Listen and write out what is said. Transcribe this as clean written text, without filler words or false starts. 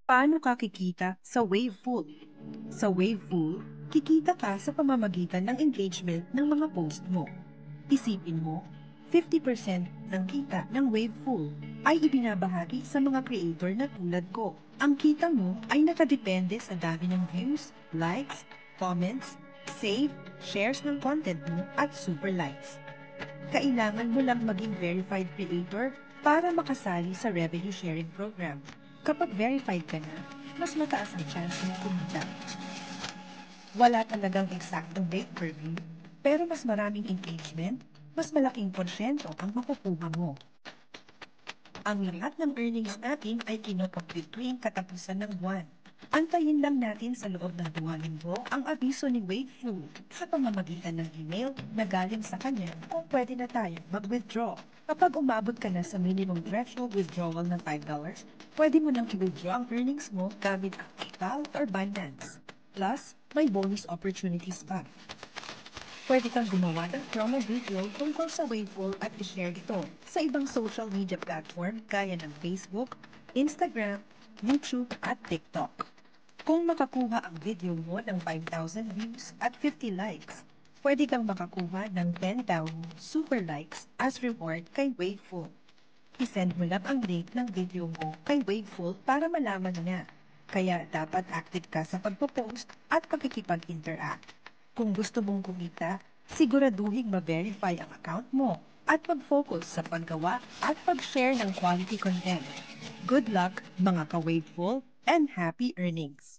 Paano ka kikita sa Wavefull? Sa Wavefull, kikita ka sa pamamagitan ng engagement ng mga post mo. Isipin mo, 50% ng kita ng Wavefull ay ibinabahagi sa mga creator na tulad ko. Ang kita mo ay nakadepende sa dami ng views, likes, comments, save, shares ng content mo at super likes. Kailangan mo lang maging verified creator para makasali sa revenue sharing program. Kapag verified ka na, mas mataas ang chance na kumita. Wala talagang eksaktong rate per view, pero mas maraming engagement, mas malaking porsyento ang makukuha mo. Ang lahat ng earnings natin ay kinocompute tuwing katapusan ng buwan. Antayin lang natin sa loob ng 2 linggo ang abiso ni Wavefull sa pamamagitan ng email na galing sa kanya kung pwede na tayo mag-withdraw. Kapag umabot ka na sa minimum threshold withdrawal ng $5, pwede mo nang i-withdraw ang earnings mo gamit ang PayPal or Binance. Plus, may bonus opportunities pa. Pwede kang gumawa ng promo video tungkol sa Wavefull at i-share ito sa ibang social media platform gaya ng Facebook, Instagram, YouTube at TikTok. Kung makakuha ang video mo ng 5,000 views at 50 likes, pwede kang makakuha ng 10,000 super likes as reward kay Wavefull. I-send mo lang ang link ng video mo kay Wavefull para malaman niya. Kaya dapat active ka sa pagpo-post at pakikipag-interact. Kung gusto mong kumita, siguraduhin ma-verify ang account mo at mag-focus sa paggawa at pag-share ng quality content. Good luck mga ka-Waveful and happy earnings!